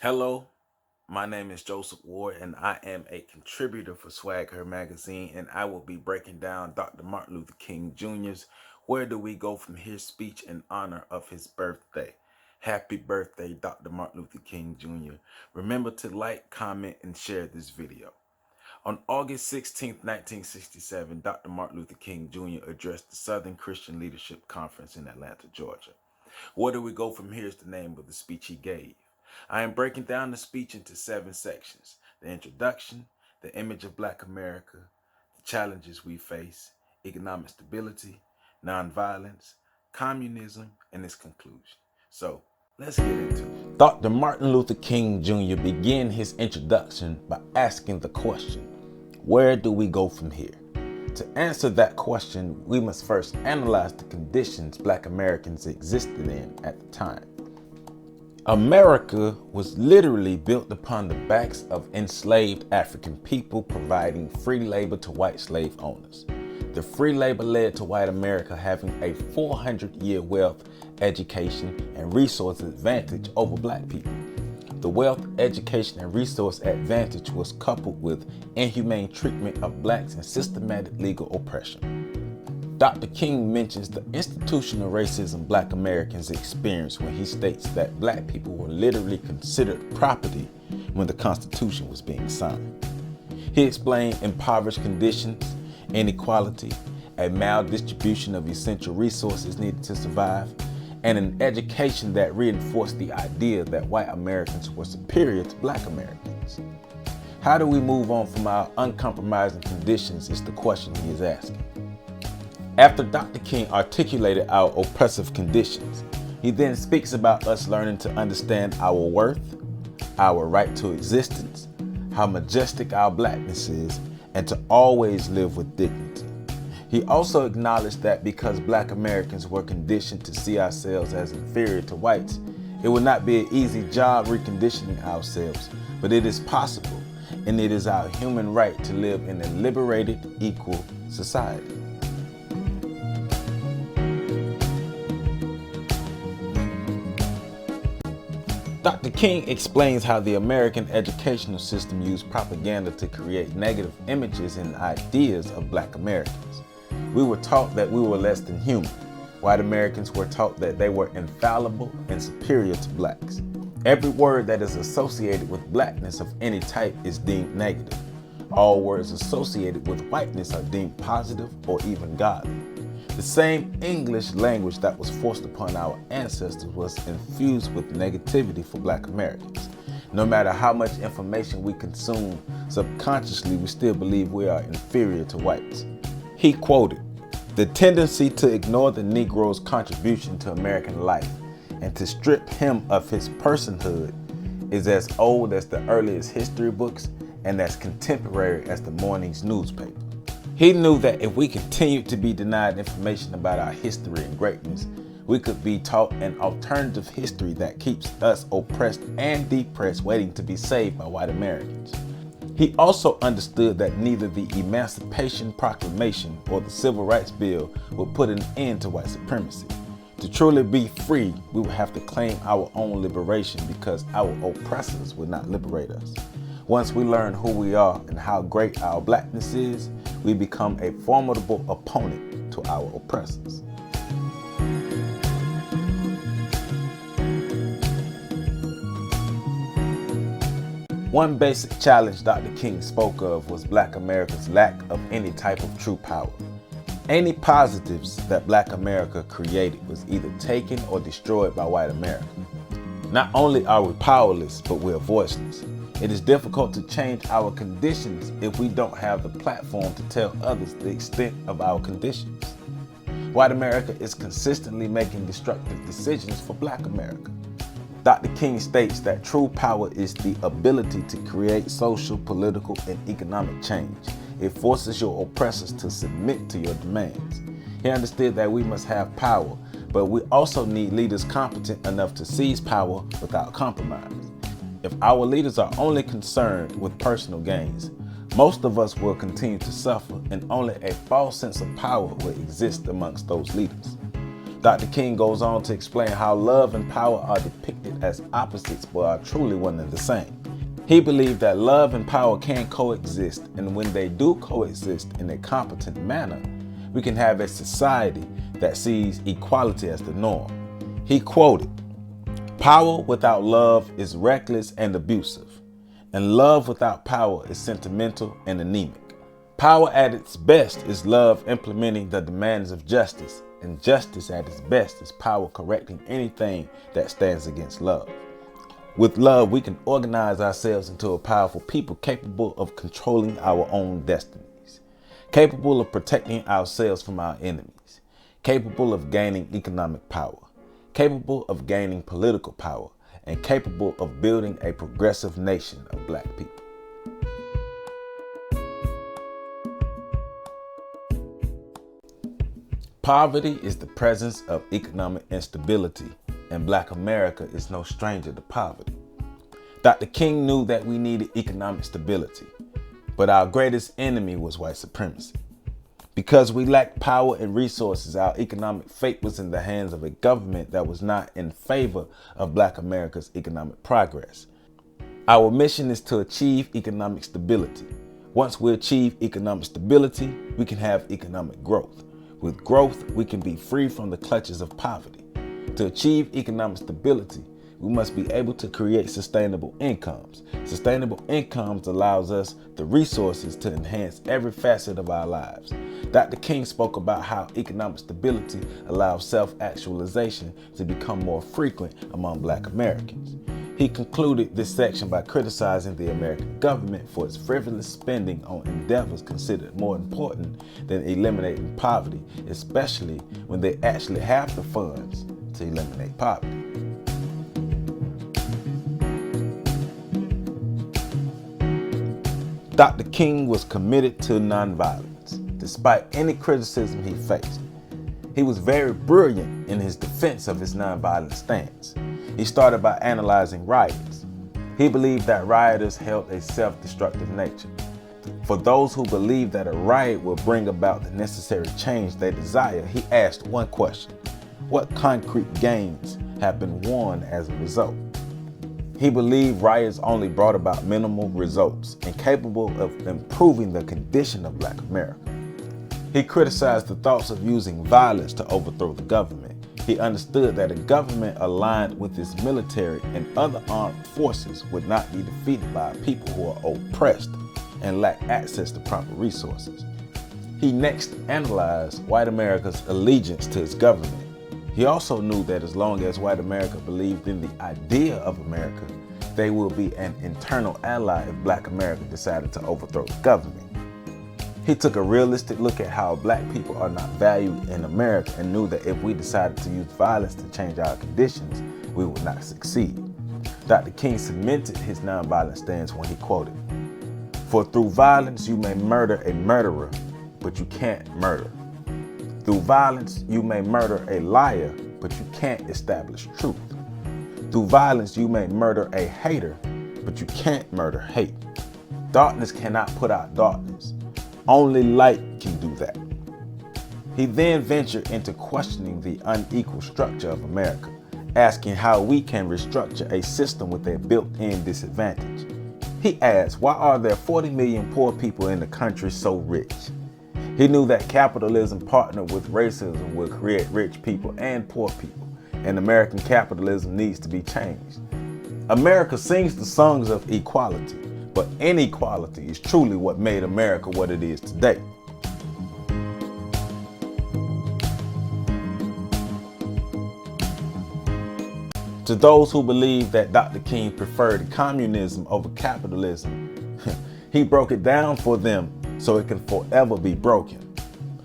Hello, my name is Joseph Ward, and I am a contributor for SwagHer Magazine, and I will be breaking down Dr. Martin Luther King Jr.'s Where Do We Go From Here speech in honor of his birthday. Happy birthday, Dr. Martin Luther King Jr. Remember to like, comment, and share this video. On August 16, 1967, Dr. Martin Luther King Jr. addressed the Southern Christian Leadership Conference in Atlanta, Georgia. Where Do We Go From Here is the name of the speech he gave. I am breaking down the speech into 7 sections: the introduction, the image of Black America, the challenges we face, economic stability, nonviolence, communism, and its conclusion. So let's get into it. Dr. Martin Luther King Jr. began his introduction by asking the question, where do we go from here? To answer that question, we must first analyze the conditions Black Americans existed in at the time. America was literally built upon the backs of enslaved African people providing free labor to white slave owners. The free labor led to white America having a 400-year wealth, education, and resource advantage over Black people. The wealth, education, and resource advantage was coupled with inhumane treatment of Blacks and systematic legal oppression. Dr. King mentions the institutional racism Black Americans experienced when he states that Black people were literally considered property when the Constitution was being signed. He explained impoverished conditions, inequality, a maldistribution of essential resources needed to survive, and an education that reinforced the idea that white Americans were superior to Black Americans. How do we move on from our uncompromising conditions is the question he is asking. After Dr. King articulated our oppressive conditions, he then speaks about us learning to understand our worth, our right to existence, how majestic our Blackness is, and to always live with dignity. He also acknowledged that because Black Americans were conditioned to see ourselves as inferior to whites, it would not be an easy job reconditioning ourselves, but it is possible, and it is our human right to live in a liberated, equal society. Dr. King explains how the American educational system used propaganda to create negative images and ideas of Black Americans. We were taught that we were less than human. White Americans were taught that they were infallible and superior to Blacks. Every word that is associated with Blackness of any type is deemed negative. All words associated with whiteness are deemed positive or even godly. The same English language that was forced upon our ancestors was infused with negativity for Black Americans. No matter how much information we consume, subconsciously we still believe we are inferior to whites. He quoted, "The tendency to ignore the Negro's contribution to American life and to strip him of his personhood is as old as the earliest history books and as contemporary as the morning's newspaper." He knew that if we continued to be denied information about our history and greatness, we could be taught an alternative history that keeps us oppressed and depressed, waiting to be saved by white Americans. He also understood that neither the Emancipation Proclamation or the Civil Rights Bill would put an end to white supremacy. To truly be free, we would have to claim our own liberation because our oppressors would not liberate us. Once we learn who we are and how great our Blackness is, we become a formidable opponent to our oppressors. One basic challenge Dr. King spoke of was Black America's lack of any type of true power. Any positives that Black America created was either taken or destroyed by white America. Not only are we powerless, but we are voiceless. It is difficult to change our conditions if we don't have the platform to tell others the extent of our conditions. White America is consistently making destructive decisions for Black America. Dr. King states that true power is the ability to create social, political, and economic change. It forces your oppressors to submit to your demands. He understood that we must have power, but we also need leaders competent enough to seize power without compromise. If our leaders are only concerned with personal gains, most of us will continue to suffer, and only a false sense of power will exist amongst those leaders. Dr. King goes on to explain how love and power are depicted as opposites but are truly one and the same. He believed that love and power can coexist, and when they do coexist in a competent manner, we can have a society that sees equality as the norm. He quoted, "Power without love is reckless and abusive, and love without power is sentimental and anemic. Power at its best is love implementing the demands of justice, and justice at its best is power correcting anything that stands against love. With love, we can organize ourselves into a powerful people capable of controlling our own destinies, capable of protecting ourselves from our enemies, capable of gaining economic power, capable of gaining political power, and capable of building a progressive nation of Black people." Poverty is the presence of economic instability, and Black America is no stranger to poverty. Dr. King knew that we needed economic stability, but our greatest enemy was white supremacy. Because we lacked power and resources, our economic fate was in the hands of a government that was not in favor of Black America's economic progress. Our mission is to achieve economic stability. Once we achieve economic stability, we can have economic growth. With growth, we can be free from the clutches of poverty. To achieve economic stability, we must be able to create sustainable incomes. Sustainable incomes allows us the resources to enhance every facet of our lives. Dr. King spoke about how economic stability allows self-actualization to become more frequent among Black Americans. He concluded this section by criticizing the American government for its frivolous spending on endeavors considered more important than eliminating poverty, especially when they actually have the funds to eliminate poverty. Dr. King was committed to nonviolence, despite any criticism he faced. He was very brilliant in his defense of his nonviolent stance. He started by analyzing riots. He believed that rioters held a self-destructive nature. For those who believe that a riot will bring about the necessary change they desire, he asked one question: what concrete gains have been won as a result? He believed riots only brought about minimal results, incapable of improving the condition of Black America. He criticized the thoughts of using violence to overthrow the government. He understood that a government aligned with its military and other armed forces would not be defeated by people who are oppressed and lack access to proper resources. He next analyzed white America's allegiance to its government. He also knew that as long as white America believed in the idea of America, they will be an internal ally if Black America decided to overthrow the government. He took a realistic look at how Black people are not valued in America and knew that if we decided to use violence to change our conditions, we would not succeed. Dr. King cemented his nonviolent stance when he quoted, "For through violence you may murder a murderer, but you can't murder. Through violence you may murder a liar, but you can't establish truth. Through violence you may murder a hater, but you can't murder hate. Darkness cannot put out darkness. Only light can do that." He then ventured into questioning the unequal structure of America, asking how we can restructure a system with a built-in disadvantage. He asked, why are there 40 million poor people in the country so rich? He knew that capitalism partnered with racism would create rich people and poor people, and American capitalism needs to be changed. America sings the songs of equality, but inequality is truly what made America what it is today. To those who believe that Dr. King preferred communism over capitalism, he broke it down for them so it can forever be broken.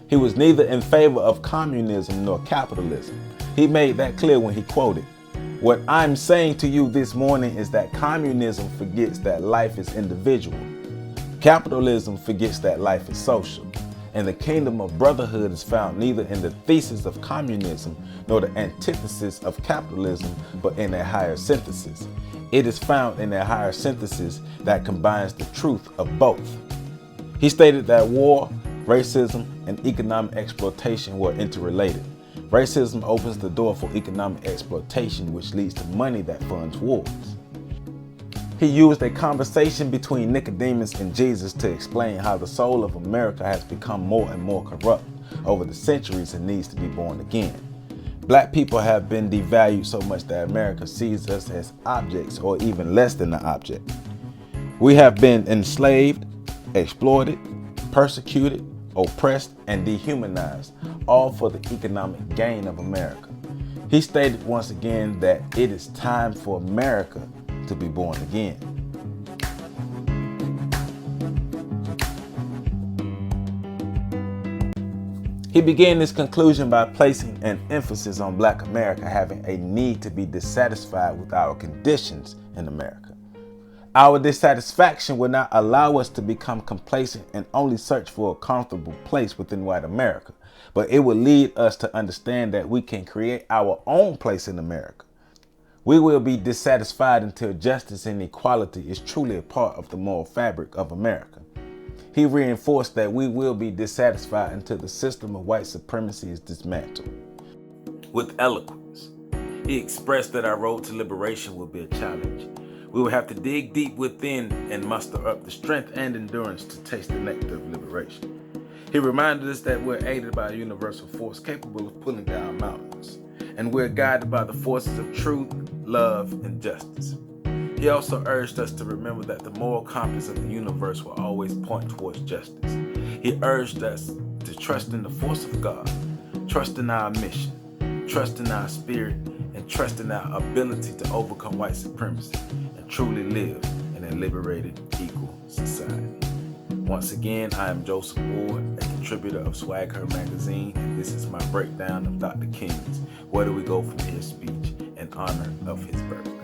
He was neither in favor of communism nor capitalism. He made that clear when he quoted, "What I'm saying to you this morning is that communism forgets that life is individual. Capitalism forgets that life is social. And the kingdom of brotherhood is found neither in the thesis of communism nor the antithesis of capitalism, but in a higher synthesis. It is found in a higher synthesis that combines the truth of both." He stated that war, racism, and economic exploitation were interrelated. Racism opens the door for economic exploitation, which leads to money that funds wars. He used a conversation between Nicodemus and Jesus to explain how the soul of America has become more and more corrupt over the centuries and needs to be born again. Black people have been devalued so much that America sees us as objects or even less than an object. We have been enslaved, exploited, persecuted, oppressed, and dehumanized, all for the economic gain of America. He stated once again that it is time for America to be born again. He began this conclusion by placing an emphasis on Black America having a need to be dissatisfied with our conditions in America. Our dissatisfaction will not allow us to become complacent and only search for a comfortable place within white America, but it will lead us to understand that we can create our own place in America. We will be dissatisfied until justice and equality is truly a part of the moral fabric of America. He reinforced that we will be dissatisfied until the system of white supremacy is dismantled. With eloquence, he expressed that our road to liberation will be a challenge. We will have to dig deep within and muster up the strength and endurance to taste the nectar of liberation. He reminded us that we're aided by a universal force capable of pulling down mountains, and we're guided by the forces of truth, love, and justice. He also urged us to remember that the moral compass of the universe will always point towards justice. He urged us to trust in the force of God, trust in our mission, trust in our spirit, and trust in our ability to overcome white supremacy and truly live in a liberated, equal society. Once again, I am Joseph Ward, a contributor of SwagHer Magazine, and this is my breakdown of Dr. King's Where Do We Go From Here speech in honor of his birthday.